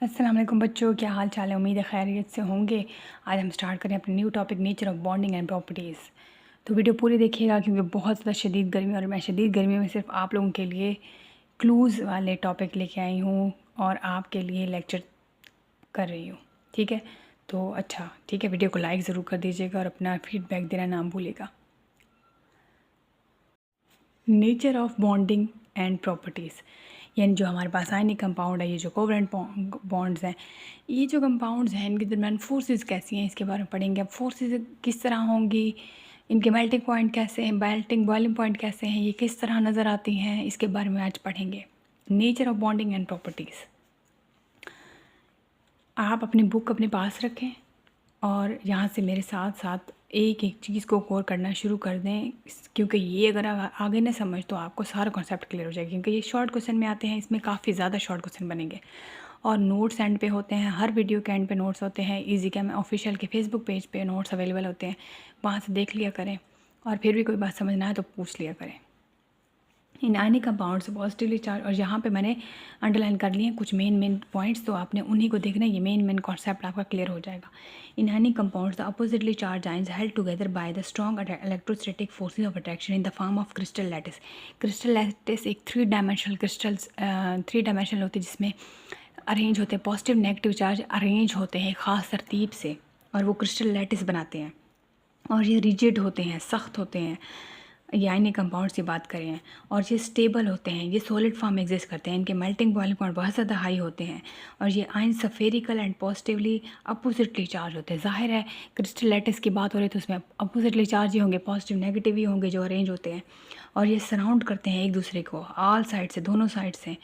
अस्सलाम वालेकुम बच्चों, क्या हाल चाल है। उम्मीद है खैरियत से होंगे। आज हम स्टार्ट करें अपने new topic nature of bonding and properties. तो वीडियो पूरी देखिएगा क्योंकि बहुत ज़्यादा शदीद गर्मी और मैं शदीद गर्मी में सिर्फ आप लोगों के लिए क्लूज़ वाले टॉपिक लेके आई हूँ और आपके लिए लेक्चर कर रही हूँ। ठीक है, तो अच्छा ठीक है, वीडियो को लाइक ज़रूर कर दीजिएगा और अपना फीडबैक देना ना भूलिएगा। Nature of bonding and properties यानी जो हमारे पास आयनिक कंपाउंड है, ये जो कोवलेंट बॉन्ड्स हैं, ये जो कंपाउंड्स हैं इनके दरमियान फोर्सेस कैसी हैं इसके बारे में पढ़ेंगे। अब फोर्सेस किस तरह होंगी, इनके मेल्टिंग पॉइंट कैसे हैं, मेल्टिंग बॉइलिंग पॉइंट कैसे हैं, ये किस तरह नज़र आती हैं, इसके बारे में आज पढ़ेंगे। Nature of bonding and properties. आप अपनी बुक अपने पास रखें और यहाँ से मेरे साथ साथ एक एक चीज़ को गौर करना शुरू कर दें, क्योंकि ये अगर आगे न समझ तो आपको सारा कॉन्सेप्ट क्लियर हो जाएगा। क्योंकि ये शॉर्ट क्वेश्चन में आते हैं, इसमें काफ़ी ज़्यादा शॉर्ट क्वेश्चन बनेंगे और नोट्स एंड पे होते हैं। हर वीडियो के एंड पे नोट्स होते हैं। इजी कैम ऑफिशियल के फेसबुक पेज पे नोट्स अवेलेबल होते हैं, वहाँ से देख लिया करें और फिर भी कोई बात समझना है तो पूछ लिया करें। इन आयनिक कंपाउंड्स पॉजिटिवली चार्ज, और यहाँ पे मैंने अंडरलाइन कर लिए कुछ मेन पॉइंट्स, तो आपने उन्हीं को देखना है। ये मेन कॉन्सेप्ट आपका क्लियर हो जाएगा। In ionic compounds the oppositely charged ions held together by the strong electrostatic forces of attraction in the form of crystal lattice. Crystal lattice एक थ्री डायमेंशनल होती है जिसमें अरेंज होते हैं, पॉजिटिव नेगेटिव चार्ज अरेंज होते हैं ख़ास तरतीब से और वो क्रिस्टल लैटिस बनाते हैं। और ये रिजिड होते हैं, सख्त होते हैं, ये आयनिक कंपाउंड्स की बात करें, और ये स्टेबल होते हैं, ये सॉलिड फॉर्म में एग्जिस्ट करते हैं, इनके मेल्टिंग बॉइलिंग पॉइंट बहुत ज़्यादा हाई होते हैं और ये ion spherical and positively oppositely charge होते हैं। जाहिर है क्रिस्टल लैटिस की बात हो रही है तो उसमें अपोजिटली चार्ज ही होंगे, पॉजिटिव नेगेटिव ही होंगे जो अरेंज होते हैं और ये सराउंड करते हैं एक दूसरे को ऑल साइड से, दोनों साइड से,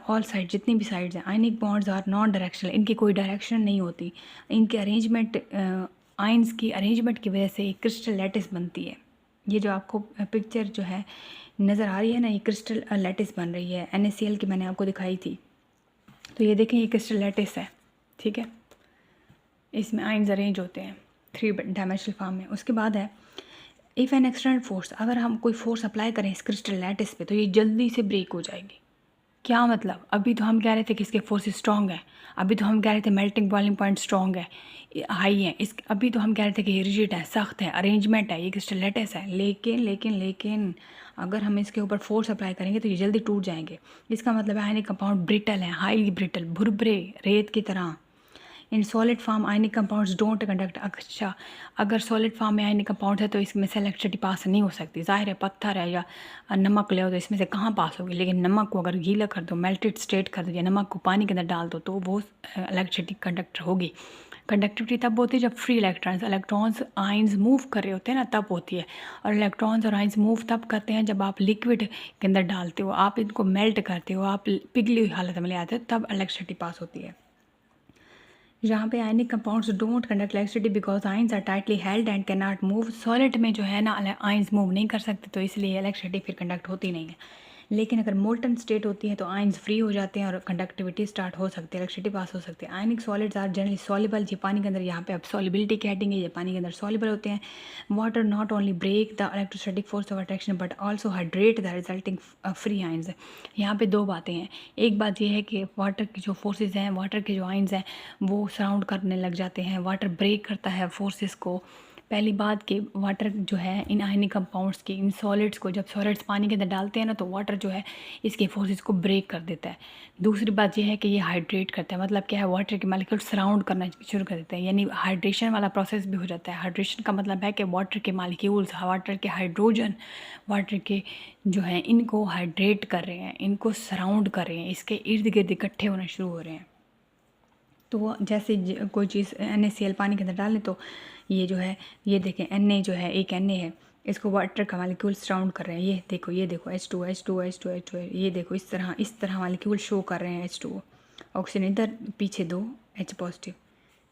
ऑल साइड जितनी भी साइड्स हैं। Ionic bonds are non directional, इनकी कोई डायरेक्शन नहीं होती। इनके अरेंजमेंट, आयंस की अरेंजमेंट की वजह से एक क्रिस्टल लैटिस बनती है। ये जो आपको पिक्चर जो है नज़र आ रही है ना, ये क्रिस्टल लैटिस बन रही है, NaCl की मैंने आपको दिखाई थी। तो ये देखें, ये क्रिस्टल लैटिस है, ठीक है। इसमें आयंस अरेंज होते हैं थ्री डायमेंशनल फॉर्म में। उसके बाद है इफ़ एन एक्सटर्नल फोर्स, अगर हम कोई फोर्स अप्लाई करें इस क्रिस्टल लैटिस पे तो ये जल्दी से ब्रेक हो जाएगी। क्या मतलब, अभी तो हम कह रहे थे कि इसके फोर्सेस स्ट्रॉन्ग है, अभी तो हम कह रहे थे मेल्टिंग बॉइलिंग पॉइंट स्ट्रॉन्ग है, हाई है, इस अभी तो हम कह रहे थे कि ये रिजिड है, सख्त है, अरेंजमेंट है, ये क्रिस्टल लैटिस है। लेकिन अगर हम इसके ऊपर फोर्स अप्लाई करेंगे तो ये जल्दी टूट जाएंगे। इसका मतलब है आयनिक कंपाउंड ब्रिटल है, हाईली ब्रिटल, भुरभुरे रेत की तरह। In solid form ionic compounds don't conduct. अच्छा, अगर सॉलिड फॉर्म में आयनिक कंपाउंड है तो इसमें से इलेक्ट्रिसिटी पास नहीं हो सकती। जाहिर है पत्थर है या नमक ले तो इसमें से कहाँ पास होगी, लेकिन नमक को अगर गीला कर दो, मेल्टेड स्टेट कर दो या नमक को पानी के अंदर डाल दो तो वो इलेक्ट्रिसिटी कंडक्ट होगी। कंडक्टिविटी तब होती है जब फ्री इलेक्ट्रॉन्स आइंस मूव कर रहे होते हैं ना, तब होती है। और इलेक्ट्रॉन्स और आइंस मूव तब करते हैं जब आप लिक्विड के अंदर डालते हो, आप इनको मेल्ट करते हो, आप पिघली हुई हालत में ले आते हो, तब इलेक्ट्रिसिटी पास होती है। यहाँ पे ionic compounds don't conduct electricity because ions are tightly held and can not move. Solid में जो है ना आइंस मूव नहीं कर सकते, तो इसलिए इलेक्ट्रिसिटी फिर कंडक्ट होती नहीं है। लेकिन अगर मोल्टन स्टेट होती है तो आइंस फ्री हो जाते हैं और कंडक्टिविटी स्टार्ट हो सकती है, इलेक्ट्रिसिटी पास हो सकती है। Ionic solids are generally soluble, ये पानी के अंदर, यहाँ पे अब सॉल्युबिलिटी की हेडिंग है, ये पानी के अंदर सॉल्युबल होते हैं। Water not only break the electrostatic force of attraction but also hydrate the resulting free ions. यहाँ पे दो बातें हैं। एक बात यह है कि वाटर की जो फोर्सेज हैं, वाटर के जो आइंस हैं वो सराउंड करने लग जाते हैं, वाटर ब्रेक करता है फोर्सेस को। पहली बात कि वाटर जो है इन आयनिक कंपाउंड्स की, इन सॉलिड्स को, जब सॉलिड्स पानी के अंदर डालते हैं ना तो वाटर जो है इसके फोर्सेस को ब्रेक कर देता है। दूसरी बात यह है कि ये हाइड्रेट करता है, मतलब क्या है, वाटर के मालिक्यूल सराउंड करना शुरू कर देते हैं, यानी हाइड्रेशन वाला प्रोसेस भी हो जाता है। हाइड्रेशन का मतलब है कि वाटर के मालिक्यूल्स, वाटर के हाइड्रोजन, वाटर के जो है इनको हाइड्रेट कर रहे हैं, इनको सराउंड कर रहे हैं, इसके इर्द गिर्द इकट्ठे होना शुरू हो रहे हैं। तो जैसे कोई चीज़ NaCl पानी के अंदर डालें तो ये जो है, ये देखें Na जो है, एक Na है, इसको वाटर का मालिक्यूल सराउंड कर रहे हैं। ये देखो H2 ये देखो इस तरह मालिक्यूल शो कर रहे हैं। H2O ऑक्सीजन इधर, पीछे दो H पॉजिटिव,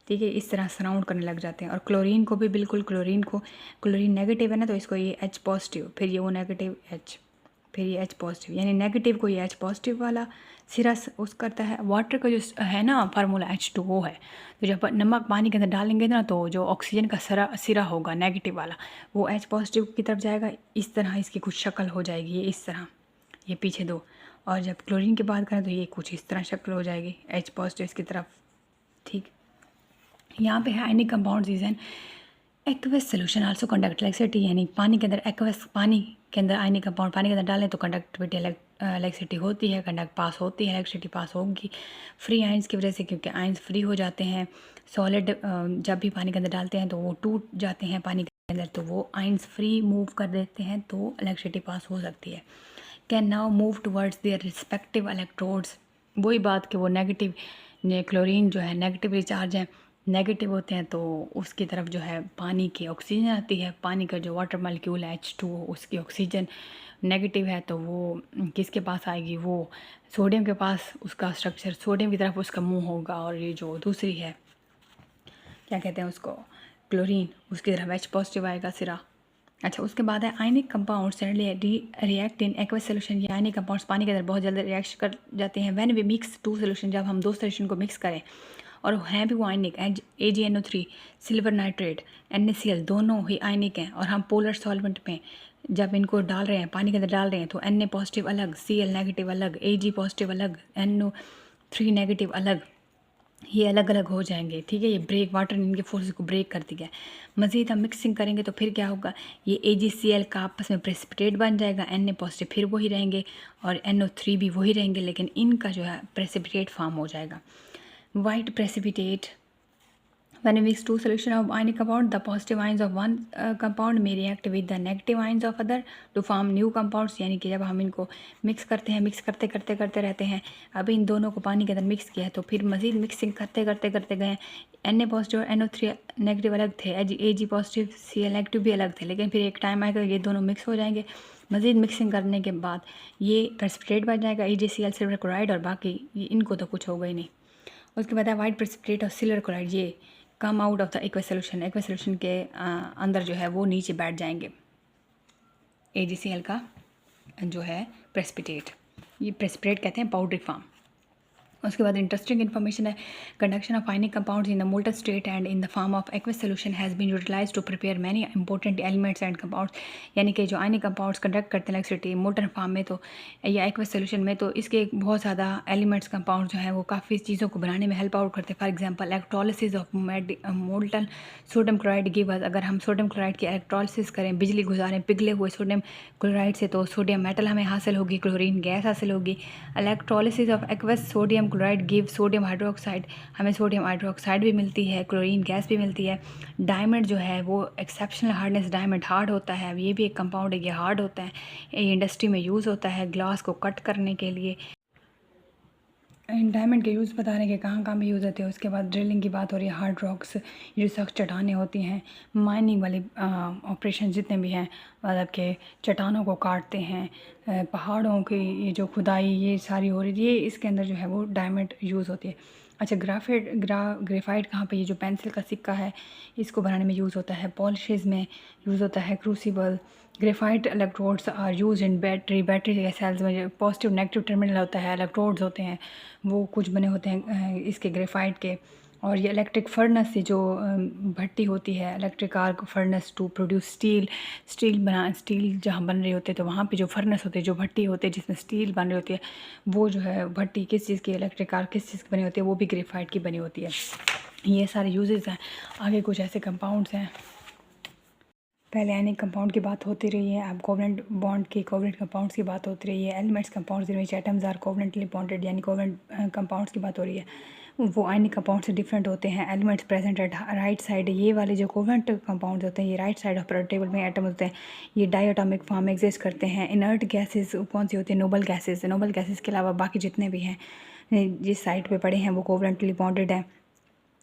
ठीक है, इस तरह सराउंड करने लग जाते हैं। और क्लोरीन को भी बिल्कुल, क्लोरीन नेगेटिव है ना तो इसको ये H पॉजिटिव, फिर ये O नेगेटिव H, फिर ये H पॉजिटिव, यानी नेगेटिव को ये H पॉजिटिव वाला सिरा उस करता है। वाटर का जो है ना फार्मूला H2O है, तो जब नमक पानी के अंदर डालेंगे ना तो जो ऑक्सीजन का सिरा होगा नेगेटिव वाला, वो H पॉजिटिव की तरफ जाएगा। इस तरह इसकी कुछ शक्ल हो जाएगी, ये इस तरह, ये पीछे दो, और जब क्लोरीन की बात करें तो ये कुछ इस तरह शक्ल हो जाएगी, H पॉजिटिव इसकी तरफ। ठीक, यहाँ पे है ionic compounds is an aqueous solution also conduct electricity, यानी पानी के अंदर एक्वस, पानी के अंदर आयनिक कंपाउंड पानी के अंदर डालें तो कंडक्टिविटी इलेक्ट्रिसिटी होती है, कंडक्ट पास होती है, इलेक्ट्रिसिटी पास होगी फ्री आयंस की वजह से, क्योंकि आयंस फ्री हो जाते हैं। सॉलिड जब भी पानी के अंदर डालते हैं तो वो टूट जाते हैं पानी के अंदर, तो वो आयंस फ्री मूव कर देते हैं तो इलेक्ट्रिसिटी पास हो सकती है। Can now move towards their respective electrodes, वही बात कि वो नेगेटिव, क्लोरीन जो है नेगेटिवली चार्ज है, नेगेटिव होते हैं तो उसकी तरफ जो है पानी की ऑक्सीजन आती है, पानी का जो वाटर मॉलिक्यूल है H2O उसकी ऑक्सीजन नेगेटिव है तो वो किसके पास आएगी, वो सोडियम के पास, उसका स्ट्रक्चर सोडियम की तरफ उसका मुंह होगा, और ये जो दूसरी है क्या कहते हैं उसको, क्लोरीन, उसकी तरफ H पॉजिटिव आएगा सिरा। अच्छा, उसके बाद है ionic compound react in aqueous solution, ये आयनिक कंपाउंड्स पानी के अंदर बहुत जल्दी रिएक्ट कर जाते हैं। When we mix two solution, जब हम दो सोल्यूशन को मिक्स करें और हैं भी वो आयनिक, AgNO3, सिल्वर नाइट्रेट, NaCl दोनों ही आयनिक हैं, और हम पोलर सॉल्वेंट में जब इनको डाल रहे हैं, पानी के अंदर डाल रहे हैं, तो Na पॉजिटिव अलग, Cl नेगेटिव अलग, Ag पॉजिटिव अलग, NO3 नेगेटिव अलग, ये अलग अलग हो जाएंगे। ठीक है, ये ब्रेक, वाटर ने इनके फोर्सेस को ब्रेक कर दिया है। मज़ीद हम मिक्सिंग करेंगे तो फिर क्या होगा, ये AgCl का आपस में प्रेसिपिटेट बन जाएगा, Na पॉजिटिव फिर वही रहेंगे और NO3 भी वही रहेंगे, लेकिन इनका जो है प्रेसिपिटेट फॉर्म हो जाएगा, white precipitate. When we mix two solution of ionic compound, the positive ions of one compound may react with the negative ions of other to form new compounds, यानी कि जब हम इनको मिक्स करते हैं, mix करते रहते हैं, अभी इन दोनों को पानी के अंदर मिक्स किया है तो फिर मज़ीद मिक्सिंग करते गए, Na पॉजिटिव और NO3 नेगेटिव अलग थे, Ag पॉजिटिव Cl नेगेटिव भी अलग थे, लेकिन फिर एक टाइम आएगा ये दोनों मिक्स हो जाएंगे। मज़ीद मिक्सिंग करने के बाद ये प्रेसिपिटेट बन जाएगा, AgCl सिल्वर क्लोराइड, और बाकी इनको तो कुछ होगा ही नहीं। उसके बाद है वाइट प्रेसिपिटेट और सिल्वर क्लोराइड, ये come out of the aqueous solution के अंदर जो है वो नीचे बैठ जाएंगे, AgCl का जो है प्रेसिपिटेट, ये प्रेसिपिटेट कहते हैं पाउडरी फॉर्म। उसके बाद इंटरेस्टिंग इन्फॉर्मेशन है, conduction of ionic compounds in the molten state and in the form of aqueous solution has been utilized to prepare many important elements and compounds, यानी कि जो ionic compounds conduct करते हैं electricity molten form में तो या aqueous solution में, तो इसके बहुत ज़्यादा एलिमेंट्स कंपाउंड जो हैं वो काफ़ी चीज़ों को बनाने में हेल्प आउट करते हैं। For example electrolysis of molten sodium chloride give us, अगर हम सोडियम क्लोराइड की इलेक्ट्रोलिसिस करें, बिजली गुजारें पिघले हुए सोडियम क्लोराइड से, तो सोडियम मेटल हमें हासिल होगी, क्लोरीन गैस हासिल होगी। Electrolysis of aqueous sodium chloride give sodium hydroxide, हमें सोडियम हाइड्रोक्साइड भी मिलती है, क्लोरीन गैस भी मिलती है। डायमंड जो है वो एक्सेप्शनल हार्डनेस डायमंड हार्ड होता है, ये भी एक कंपाउंड है, ये हार्ड होता है, ये इंडस्ट्री में यूज़ होता है ग्लास को कट करने के लिए। डायमंड के यूज़ बता रहे हैं कि कहाँ कहाँ पे यूज़ होते हैं। उसके बाद ड्रिलिंग की बात हो रही है, हार्ड रॉक्स, ये जो सख्त चट्टानें होती हैं, माइनिंग वाले ऑपरेशन जितने भी हैं, मतलब के चट्टानों को काटते हैं, पहाड़ों की ये जो खुदाई ये सारी हो रही है, ये इसके अंदर जो है वो डायमंड यूज़ होती है। अच्छा, ग्रेफाइट कहाँ पे, ये जो पेंसिल का सिक्का है इसको बनाने में यूज़ होता है, पॉलिशेस में यूज़ होता है, crucible. Graphite electrodes are use in battery के सेल्स में जो पॉजिटिव नेगेटिव टर्मिनल होता है, इलेक्ट्रोड्स होते हैं वो कुछ बने होते हैं इसके ग्रेफाइट के। और ये इलेक्ट्रिक फर्नेस से जो भट्टी होती है, electric arc furnace to produce steel जहाँ बन रही होती है, तो वहाँ पे जो फर्नेस होते हैं, जो भट्टी होते हैं जिसमें स्टील बन रही होती है, वो जो है भट्टी किस चीज़ की, इलेक्ट्रिक आर्क किस चीज़ की बनी होती है, वो भी ग्रेफाइट की बनी होती है। ये सारे यूजेस हैं। आगे कुछ ऐसे कंपाउंड्स हैं, पहले आयनिक कंपाउंड की बात होती रही है, अब कोवलेंट बॉन्ड की, कोवलेंट कंपाउंड्स की बात होती रही है। एलिमेंट्स कंपाउंड्स जिनमें एटम्स आर कोवलेंटली बॉन्डेड, यानी कोवलेंट कंपाउंड्स की बात हो रही है, वो आयनिक कंपाउंड से डिफरेंट होते हैं। Elements present at right side, ये वाले जो कोवलेंट कंपाउंड्स होते हैं ये right side of periodic table में एटम होते हैं, ये डायटोमिक फॉर्म में एग्जिस्ट करते हैं। इनर्ट गैसेज कौन सी होती है, नोबल गैसेज। नोबल गैसेज के अलावा बाकी जितने भी हैं जिस साइड पे पड़े हैं वो कोवलेंटली बॉन्डेड है।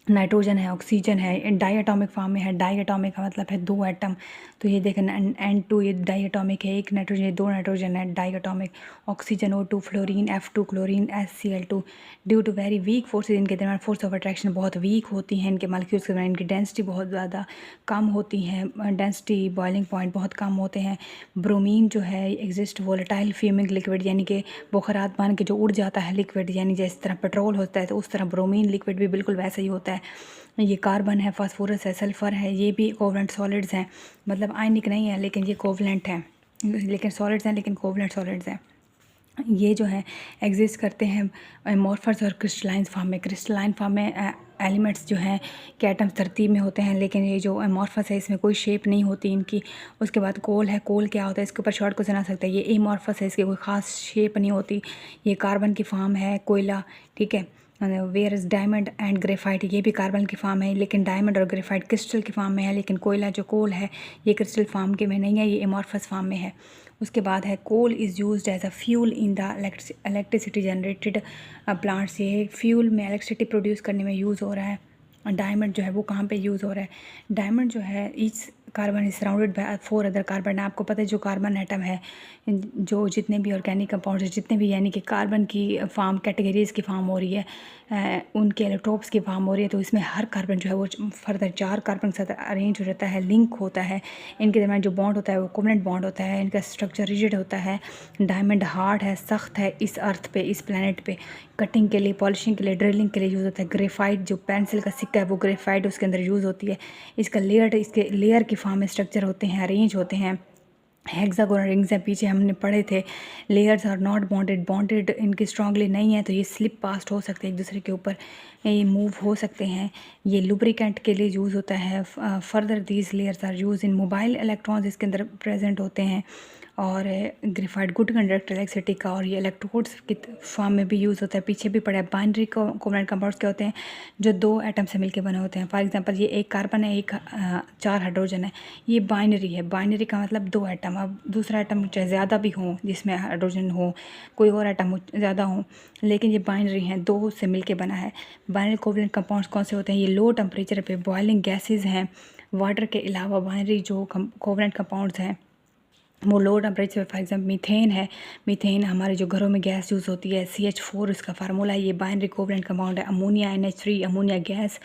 नाइट्रोजन है, ऑक्सीजन है, डायटोमिक फॉर्म में है। डायटोमिक का मतलब है दो एटम, तो ये देखें N2 ये डायटोमिक है, एक नाइट्रोजन, ये दो नाइट्रोजन है, diatomic. Oxygen O2, fluorine F2, chlorine HCl2। Due to very weak forces, इनके दरमियान फोर्स ऑफ अट्रैक्शन बहुत वीक होती हैं, इनके मालिक्यूल्स के दरमियान इनकी डेंसिटी बहुत ज़्यादा कम होती है, डेंसिटी बॉइलिंग पॉइंट बहुत कम होते हैं। ब्रोमीन जो है एग्जिस्ट वोलेटाइल फ्यूमिंग लिक्विड, यानी कि बुखारात बन के जो उड़ जाता है लिक्विड, यानी जिस तरह पेट्रोल होता है तो उस तरह ब्रोमीन लिक्विड भी बिल्कुल वैसा ही होता है। ये कार्बन है, फास्फोरस है, सल्फ़र है, ये भी कोवलेंट सॉलिड्स हैं, मतलब आयनिक नहीं है लेकिन ये कोवलेंट हैं, लेकिन सॉलिड्स हैं लेकिन कोवलेंट सॉलिड्स हैं। ये जो है एग्जिस्ट करते हैं एमॉर्फस और क्रिस्टलाइन फॉर्म में। क्रिस्टलाइन फॉर्म में एलिमेंट्स जो हैं के एटम्स तरतीब में होते हैं, लेकिन ये जो एमॉर्फस है इसमें कोई शेप नहीं होती इनकी। उसके बाद कोल है, कोल क्या होता है इसके ऊपर शॉर्ट क्वेश्चन आ सकता है। ये एमॉर्फस है, इसकी कोई ख़ास शेप नहीं होती। ये कार्बन की फॉर्म है, कोयला, ठीक है। Where is diamond and graphite, ये भी कार्बन की फॉर्म है, लेकिन डायमंड और ग्रेफाइट क्रिस्टल की फॉर्म में है, लेकिन कोयला जो कोल है ये क्रिस्टल फॉर्म के में नहीं है, ये एमॉर्फस फॉर्म में है। उसके बाद है coal is used as a fuel in the electricity generated plants, ये फ्यूल में इलेक्ट्रिसिटी प्रोड्यूस करने में यूज़ हो रहा है। डायमंड जो है वो कहाँ पे यूज़ हो रहा है? डायमंड जो है each carbon is surrounded by 4 other carbon. आपको पता है जो कार्बन एटम है, जो जितने भी ऑर्गेनिक कंपाउंड है, जितने भी यानी कि कार्बन की फॉर्म कैटेगरीज़ की फॉर्म हो रही है, उनके एलोट्रोप्स की फॉर्म हो रही है, तो इसमें हर कार्बन जो है वो फर्दर 4 कार्बन के साथ अरेंज हो जाता है, लिंक होता है। इनके दरमियान जो बॉन्ड होता है वो कोवलेंट बॉन्ड होता है, इनका स्ट्रक्चर रिजिड होता है। डायमंड हार्ड है, सख्त है, इस अर्थ पे, इस प्लानट पे कटिंग के लिए, पॉलिशिंग के लिए, ड्रिलिंग के लिए यूज़ होता है। ग्रेफाइट जो पेंसिल का सिक्का है वो ग्रेफाइट उसके अंदर यूज़ होती है। इसका इसके लेयर की फॉर्म में स्ट्रक्चर होते हैं, अरेंज होते हैं। हेक्सागोनल रिंग्स हैं, पीछे हमने पढ़े थे। Layers are not bonded, bonded इनकी स्ट्रांगली नहीं है, तो ये स्लिप पास्ट हो सकते हैं एक दूसरे के ऊपर, ये मूव हो सकते हैं। ये लुब्रिकेंट के लिए यूज़ होता है। Further these layers are use in mobile electrons इसके अंदर प्रेजेंट होते हैं। और ग्रेफाइट गुड कंडक्टर इलेक्ट्रिसिटी का, और ये इलेक्ट्रोड्स की फॉर्म में भी यूज़ होता है। पीछे भी पड़ा है। बाइनरी कोवलेंट कंपाउंड्स क्या होते हैं? जो 2 एटम से मिलकर बने होते हैं। फॉर एग्जांपल ये एक कार्बन है, एक 4 हाइड्रोजन है, ये बाइनरी है। बाइनरी का मतलब 2 एटम। अब दूसरा एटम चाहे ज़्यादा भी हो, जिसमें हाइड्रोजन हो, कोई और एटम ज़्यादा हो, लेकिन ये बाइनरी हैं, 2 से मिलके बना है। बाइनरी कोवलेंट कंपाउंड्स कौन से होते हैं? ये लो टेम्परेचर पे बॉइलिंग गैसेज हैं। वाटर के अलावा बाइनरी जो कोवलेंट कंपाउंड्स हैं वो low temperature. For example methane है, मीथेन हमारे जो घरों में गैस यूज़ होती है, CH4 इसका फार्मूला है। ये बाइनरी कोवलेंट कंपाउंड है। अमोनिया NH3, अमोनिया गैस,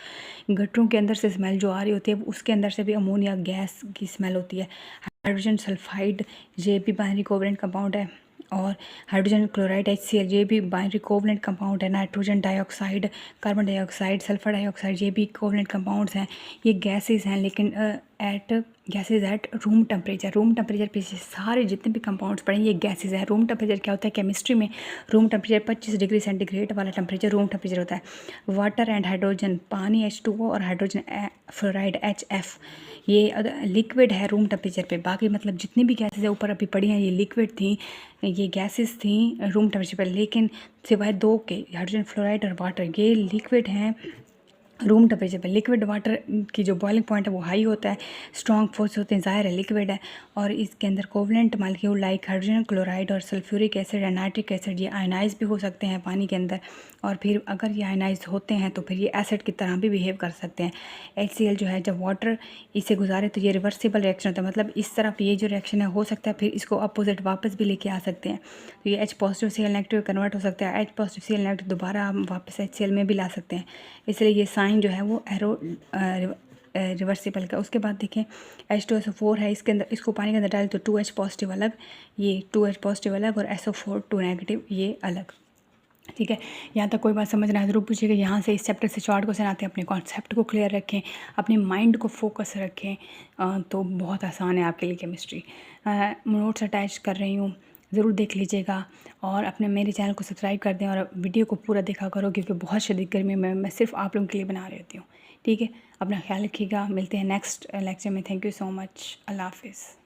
गटरों के अंदर से स्मेल जो आ रही होती है उसके अंदर से भी अमोनिया गैस की स्मेल होती है। हाइड्रोजन सल्फाइड, ये भी बाइनरी कोवलेंट कंपाउंड है। और हाइड्रोजन क्लोराइड HCl, ये भी बाइनरी कोवलेंट कंपाउंड है। Nitrogen dioxide, carbon dioxide, sulphur dioxide, ये भी कोवलेंट कंपाउंड्स हैं। ये गैसेस हैं, लेकिन gases at room temperature. Room temperature पे सारे जितने भी कंपाउंड्स पड़े ये गैसेज हैं। रूम टेम्परेचर क्या होता है? केमिस्ट्री में रूम टेम्परेचर 25 डिग्री सेंटीग्रेड वाला टेम्परेचर रूम टेम्परेचर होता है। वाटर एंड हाइड्रोजन, पानी H2O और हाइड्रोजन फ्लोराइड HF, ये लिक्विड है रूम टेम्परेचर पे। बाकी मतलब जितनी भी गैसेज है ऊपर अभी पड़ी हैं ये लिक्विड थी, ये गैसेस थी रूम टेम्परेचर पर, लेकिन सिवाय 2 के, हाइड्रोजन फ्लोराइड और वाटर, ये लिक्विड हैं रूम टेम्परेचर पे। लिक्विड वाटर की जो बॉइलिंग पॉइंट है वो हाई होता है, स्ट्रॉन्ग फोर्स होते हैं, ज़ाहिर है लिक्विड है। और इसके अंदर covalent molecule like hydrogen chloride और सल्फ्यूरिक एसिड या नाइट्रिक एसिड, ये आयनाइज भी हो सकते हैं पानी के अंदर। और फिर अगर ये आयनाइज होते हैं तो फिर ये एसिड की तरह भी बिहेव कर सकते हैं। HCl जो है जब वाटर इसे गुजारे तो ये रिवर्सिबल रिएक्शन होता है, मतलब इस तरफ ये जो रिएक्शन है हो सकता है, फिर इसको अपोजिट वापस भी लेके आ सकते हैं। तो ये H positive Cl negative convert हो सकता है, H पॉजिटिव Cl नेगेटिव दोबारा हम वापस HCl में भी ला सकते हैं। इसलिए ये साइन जो है वो एरो रिवर्सिबल का। उसके बाद देखें H2SO4 है, इसके अंदर इसको पानी के अंदर डालें तो 2H पॉजिटिव अलग, ये 2H पॉजिटिव अलग, और SO4 2 नेगेटिव ये अलग। ठीक है, यहाँ तक कोई बात समझना है ज़रूर पूछिएगा। यहाँ से इस चैप्टर से शॉर्ट क्वेश्चन आते हैं। अपने कॉन्सेप्ट को क्लियर रखें, अपने माइंड को फोकस रखें, तो बहुत आसान है आपके लिए केमिस्ट्री। नोट्स अटैच कर रही हूँ, ज़रूर देख लीजिएगा। और अपने मेरे चैनल को सब्सक्राइब कर दें और वीडियो को पूरा देखा करो, क्योंकि बहुत शदीद गर्मी में मैं सिर्फ आप लोगों के लिए बना रही होती हूँ। ठीक है, अपना ख्याल रखिएगा। मिलते हैं नेक्स्ट लेक्चर में। Thank you so much. अल्लाह हाफिज़।